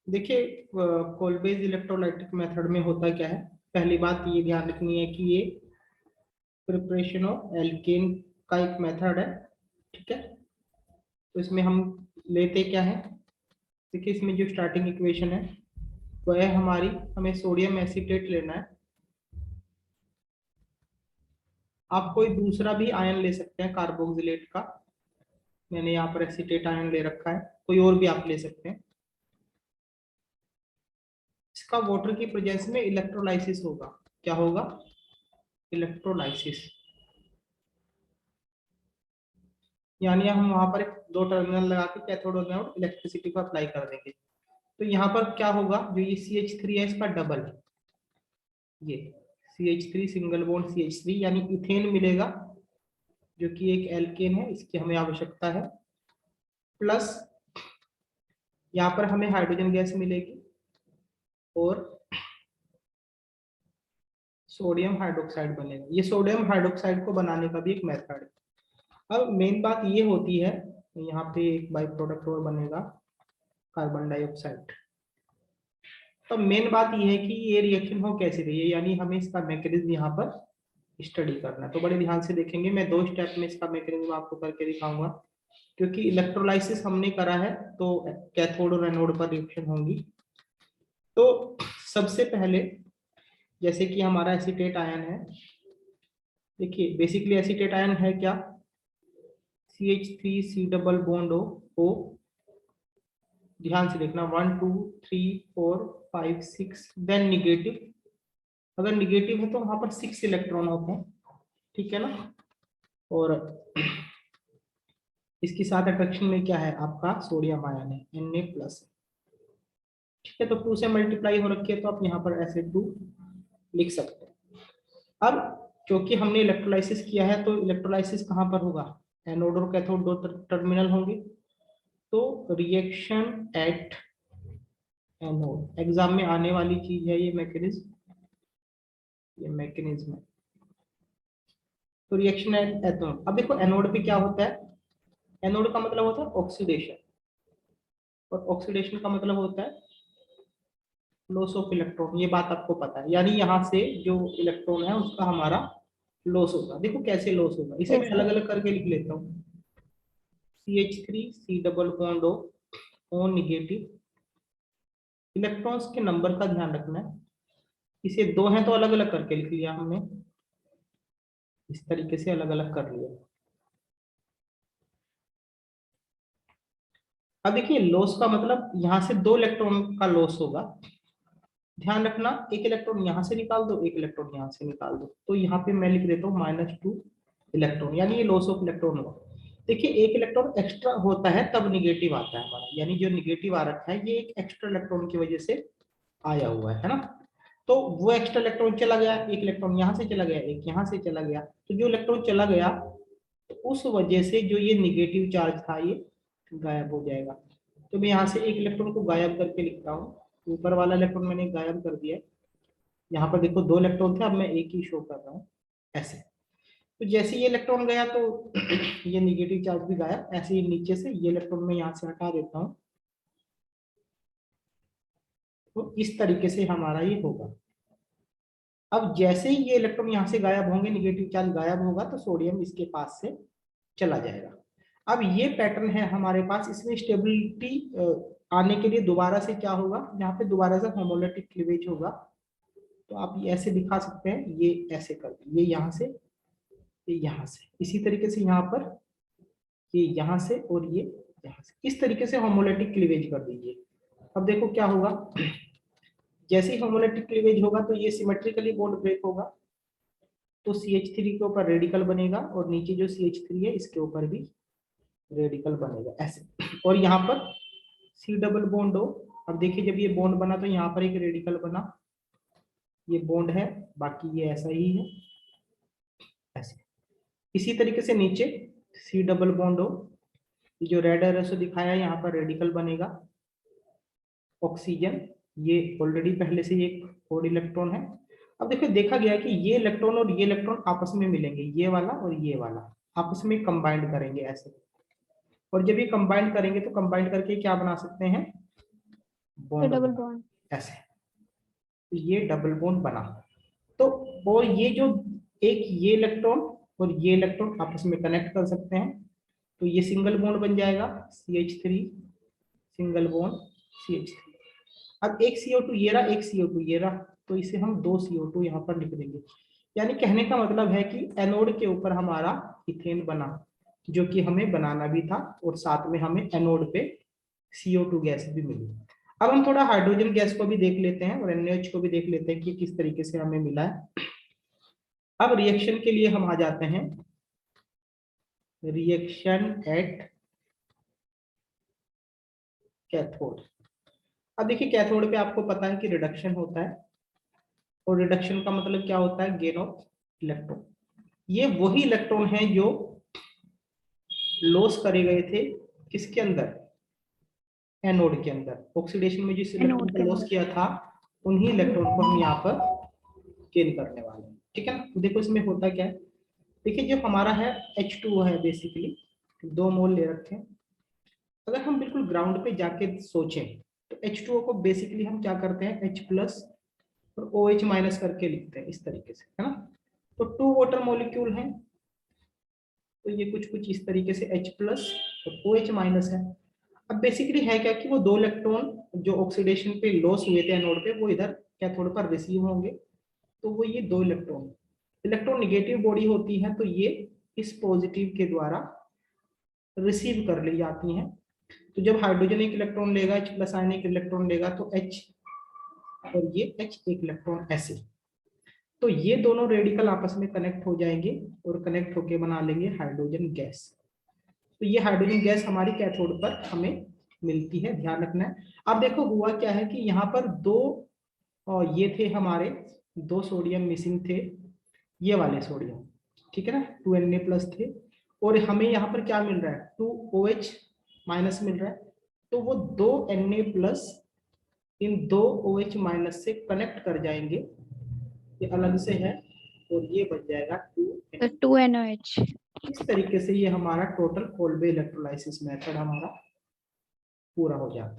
देखिए कोलबेज electrolytic method में होता क्या है, पहली बात ये ध्यान रखनी है कि ये प्रिपरेशन ऑफ एल्केन का एक मेथड है। ठीक है, तो इसमें हम लेते क्या है, देखिए इसमें जो स्टार्टिंग इक्वेशन है वह है हमारी, हमें सोडियम एसीटेट लेना है। आप कोई दूसरा भी आयन ले सकते हैं कार्बोक्सिलेट का, मैंने यहाँ पर एसीटेट आयन ले रखा है, कोई और भी आप ले सकते हैं। इसका वाटर की प्रेजेंस में इलेक्ट्रोलाइसिस होगा। क्या होगा? इलेक्ट्रोलाइसिस। यानी हम वहां पर दो टर्मिनल लगा के कैथोड और एनोड इलेक्ट्रिसिटी को अप्लाई कर देंगे। तो यहाँ पर क्या होगा, जो ये CH3 है इसका डबल, ये CH3 सिंगल बॉन्ड CH3 यानी इथेन मिलेगा, जो कि एक एल्केन है, इसकी हमें आवश्यकता है। प्लस यहाँ पर हमें हाइड्रोजन गैस मिलेगी और सोडियम हाइड्रोक्साइड बनेगा। ये सोडियम हाइड्रोक्साइड को बनाने का भी एक मेथड है। अब मेन बात ये होती है, यहाँ पे एक बाई प्रोडक्ट और बनेगा, कार्बन डाइऑक्साइड। तो मेन बात ये है कि ये रिएक्शन हो कैसे रही है, यानी हमें इसका मैकेनिज्म यहाँ पर स्टडी करना है। तो बड़े ध्यान से देखेंगे, मैं 2 स्टेप में इसका मैकेनिज्म आपको करके दिखाऊंगा, क्योंकि इलेक्ट्रोलाइसिस हमने करा है तो कैथोड और एनोड पर रिएक्शन होंगी। तो सबसे पहले जैसे कि हमारा एसीटेट आयन है, देखिए बेसिकली एसीटेट आयन है क्या, CH3 C double bond O। ध्यान से देखना, 1 2 3 4 5 6, देन निगेटिव। अगर निगेटिव है तो वहां पर 6 इलेक्ट्रॉन होते हैं, ठीक है ना। और इसके साथ अट्रैक्शन में क्या है, आपका सोडियम आयन है Na+। ठीक है, तो 2 से मल्टीप्लाई हो रखी है तो आप यहाँ पर Sa2 लिख सकते हैं। अब क्योंकि हमने इलेक्ट्रोलाइसिस किया है तो इलेक्ट्रोलाइसिस कहाँ पर होगा, एनोड और कैथोड दो टर्मिनल होंगे, तो रिएक्शन एट एनोड एग्जाम में आने वाली चीज है ये मैकेनिज्म, ये मैकेनिज्म है। तो रिएक्शन एट एनोड, अब देखो एनोड पे क्या होता है, एनोड का मतलब होता है ऑक्सीडेशन, और ऑक्सीडेशन का मतलब होता है लॉस ऑफ इलेक्ट्रॉन। ये बात आपको पता है, यानी यहाँ से जो इलेक्ट्रॉन है उसका हमारा लॉस होगा। देखो कैसे लॉस होगा, इसे मैं अलग अलग करके लिख लेता हूँ। CH3 C double bond O negative, electrons के नंबर का ध्यान रखना है, इसे 2 हैं तो अलग अलग करके लिख लिया हमने, इस तरीके से अलग अलग कर लिया। अब देखिए लॉस का मतलब यहाँ से 2 इलेक्ट्रॉन का लॉस होगा। ध्यान रखना, एक इलेक्ट्रॉन यहाँ से निकाल दो, एक इलेक्ट्रॉन यहाँ से निकाल दो, तो यहाँ पे मैं लिख देता हूँ -2 इलेक्ट्रॉन, यानी ये लॉस ऑफ इलेक्ट्रॉन होगा। देखिए एक इलेक्ट्रॉन एक्स्ट्रा होता है तब निगेटिव आता है हमारा, यानी जो निगेटिव आ रखा है ये एक एक्स्ट्रा इलेक्ट्रॉन की वजह से आया हुआ है ना। तो वो एक्स्ट्रा इलेक्ट्रॉन चला गया, एक इलेक्ट्रॉन यहाँ से चला गया, एक यहाँ से चला गया, तो जो इलेक्ट्रॉन चला गया तो उस वजह से जो ये निगेटिव चार्ज था ये गायब हो जाएगा। तो मैं यहाँ से एक इलेक्ट्रॉन को गायब करके लिख रहा हूँ, ऊपर वाला इलेक्ट्रॉन मैंने गायब कर दिया। यहाँ पर देखो 2 इलेक्ट्रॉन थे, अब मैं एक ही शो कर रहा हूँ ऐसे। तो जैसे ये इलेक्ट्रॉन गया तो ये निगेटिव चार्ज भी गायब, ऐसे ही नीचे से ये इलेक्ट्रॉन मैं यहाँ से हटा देता हूँ। तो इस तरीके से हमारा ये होगा। अब जैसे ही ये इलेक्ट्रॉन यहाँ से गायब होंगे, निगेटिव चार्ज गायब होगा, तो सोडियम इसके पास से चला जाएगा। अब ये पैटर्न है हमारे पास, इसमें स्टेबिलिटी आने के लिए दोबारा से क्या होगा, यहाँ पे दोबारा से होमोलिटिक क्लीवेज होगा। तो आप ये ऐसे दिखा सकते हैं, ये ऐसे कर, ये यहाँ से, ये यहाँ से, इसी तरीके से यहाँ पर ये यहाँ से और ये यहाँ से, इस तरीके से होमोलिटिक क्लीवेज कर दीजिए। अब देखो क्या होगा, जैसे ही होमोलिटिक क्लीवेज होगा तो ये सिमेट्रिकली बॉन्ड ब्रेक होगा, तो CH3 के ऊपर रेडिकल बनेगा और नीचे जो CH3 है इसके ऊपर भी रेडिकल बनेगा ऐसे, और यहाँ पर C डबल बॉन्ड हो। अब देखिए जब ये बॉन्ड बना तो यहाँ पर एक रेडिकल बना, ये बॉन्ड है, बाकी ये ऐसा ही है ऐसे। इसी तरीके से नीचे C डबल बॉन्ड हो, जो रेड एरो से दिखाया है यहाँ पर रेडिकल बनेगा, ऑक्सीजन, ये ऑलरेडी पहले से एक और इलेक्ट्रॉन है। अब देखो देखा गया कि ये इलेक्ट्रॉन और ये इलेक्ट्रॉन आपस में मिलेंगे, ये वाला और ये वाला आपस में कंबाइंड करेंगे ऐसे, और जब ये कंबाइंड करेंगे तो कंबाइंड करके क्या बना सकते हैं, डबल बॉन्ड ऐसे, तो ये डबल बॉन्ड बना। तो और ये जो एक ये इलेक्ट्रॉन और ये इलेक्ट्रॉन आपस में कनेक्ट कर सकते हैं, तो ये सिंगल बॉन्ड बन जाएगा CH3 सिंगल बॉन्ड CH3। अब एक CO2 ये रहा, एक CO2 ये रहा, तो इसे हम 2 CO2 यहाँ पर लिख देंगे। यानी कहने का मतलब है कि एनोड के ऊपर हमारा इथेन बना, जो कि हमें बनाना भी था, और साथ में हमें एनोड पे CO2 गैस भी मिली। अब हम थोड़ा हाइड्रोजन गैस को भी देख लेते हैं और NaOH को भी देख लेते हैं कि किस तरीके से हमें मिला है। अब रिएक्शन के लिए हम आ जाते हैं, रिएक्शन एट कैथोड। अब देखिए कैथोड पे आपको पता है कि रिडक्शन होता है, और रिडक्शन का मतलब क्या होता है, गेन ऑफ इलेक्ट्रॉन। ये वही इलेक्ट्रॉन है जो लॉस करे गए थे किसके अंदर, एनोड के अंदर। ऑक्सीडेशन में जिस इलेक्ट्रॉन एनोड को के लॉस अंदर। किया था, उन्हीं इलेक्ट्रॉन को हम यहाँ पर गेन करने वाले हैं, ठीक है ना। देखो इसमें होता क्या है, देखिए जो हमारा है H2O है बेसिकली, 2 मोल ले रखे हैं। अगर हम बिल्कुल ग्राउंड पे जाके सोचें तो H2O को बेसिकली हम क्या करते हैं, H प्लस और OH माइनस करके लिखते हैं इस तरीके से, है ना। तो 2 वाटर मॉलिक्यूल हैं, तो ये कुछ कुछ इस तरीके से H प्लस और OH माइनस है। अब बेसिकली है क्या कि वो 2 इलेक्ट्रॉन जो ऑक्सीडेशन पे लॉस हुए थे एनोड पे, वो इधर कैथोड पर रिसीव होंगे। तो वो ये 2 इलेक्ट्रॉन, इलेक्ट्रॉन निगेटिव बॉडी होती है, तो ये इस पॉजिटिव के द्वारा रिसीव कर ली जाती हैं। तो जब हाइड्रोजन एक इलेक्ट्रॉन लेगा, H प्लस आयन एक इलेक्ट्रॉन लेगा, तो H और ये H एक इलेक्ट्रॉन ऐसे, तो ये दोनों रेडिकल आपस में कनेक्ट हो जाएंगे और कनेक्ट होके बना लेंगे हाइड्रोजन गैस। तो ये हाइड्रोजन गैस हमारी कैथोड पर हमें मिलती है, ध्यान रखना है। अब देखो हुआ क्या है कि यहाँ पर 2 ये थे हमारे 2 सोडियम मिसिंग थे, ये वाले सोडियम, ठीक है ना, 2Na प्लस थे, और हमें यहाँ पर क्या मिल रहा है, 2OH माइनस मिल रहा है। तो वो 2Na प्लस इन 2OH माइनस से कनेक्ट कर जाएंगे, ये अलग से है, और ये बन जाएगा 2Na। 2NOH। इस तरीके से ये हमारा टोटल कोल्बे इलेक्ट्रोलाइसिस मेथड हमारा पूरा हो जाता है।